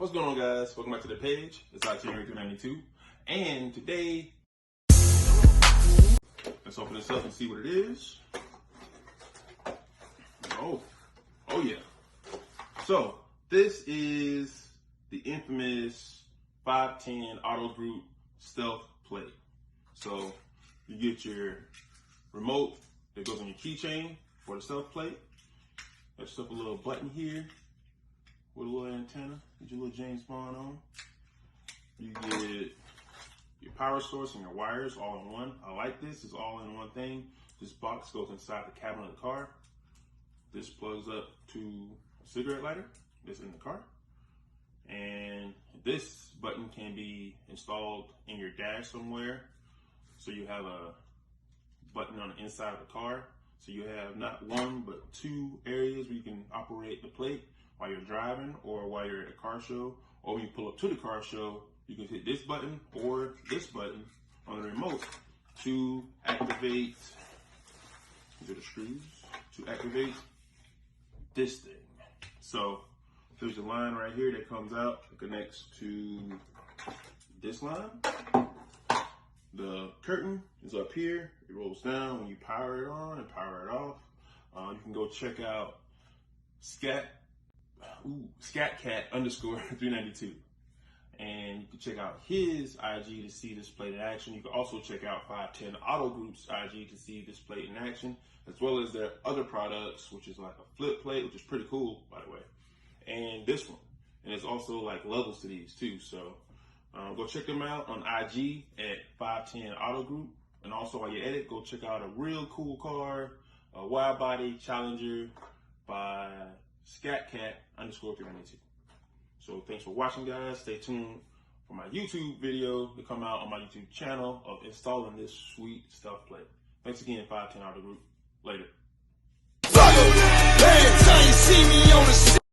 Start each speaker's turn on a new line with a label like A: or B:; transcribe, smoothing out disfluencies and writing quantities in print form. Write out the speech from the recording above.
A: What's going on, guys? Welcome back to the page. It's Itinerary 392. And today, let's open this up and see what it is. Oh yeah. So, this is the infamous 510 Auto Group Stealth Plate. So, you get your remote that goes on your keychain for the Stealth Plate. There's just a little button here with a little antenna. Get your little James Bond on. You get your power source and your wires all in one. I like this. It's all in one thing. This box goes inside the cabin of the car. This plugs up to a cigarette lighter that's in the car. And this button can be installed in your dash somewhere. So you have a button on the inside of the car. So you have not one, but two areas where you can operate the plate while you're driving or while you're at a car show. Or when you pull up to the car show, you can hit this button or this button on the remote to activate, these are the screws, to activate this thing. So there's a line right here that comes out, that connects to this line. The curtain is up here. It rolls down when you power it on and power it off. You can go check out ScatCat_392. And you can check out his IG to see this plate in action. You can also check out 510 Auto Group's IG to see this plate in action, as well as their other products, which is like a flip plate, which is pretty cool, by the way. And this one. And there's also like levels to these too. So go check them out on IG at 510 Auto Group. And also while you're at it, go check out a real cool car, a wide body Challenger by ScatCat_392. So thanks for watching, guys. Stay tuned for my YouTube video to come out on my YouTube channel of installing this sweet Stealth Plate. Thanks again, 510 Auto Group. Later.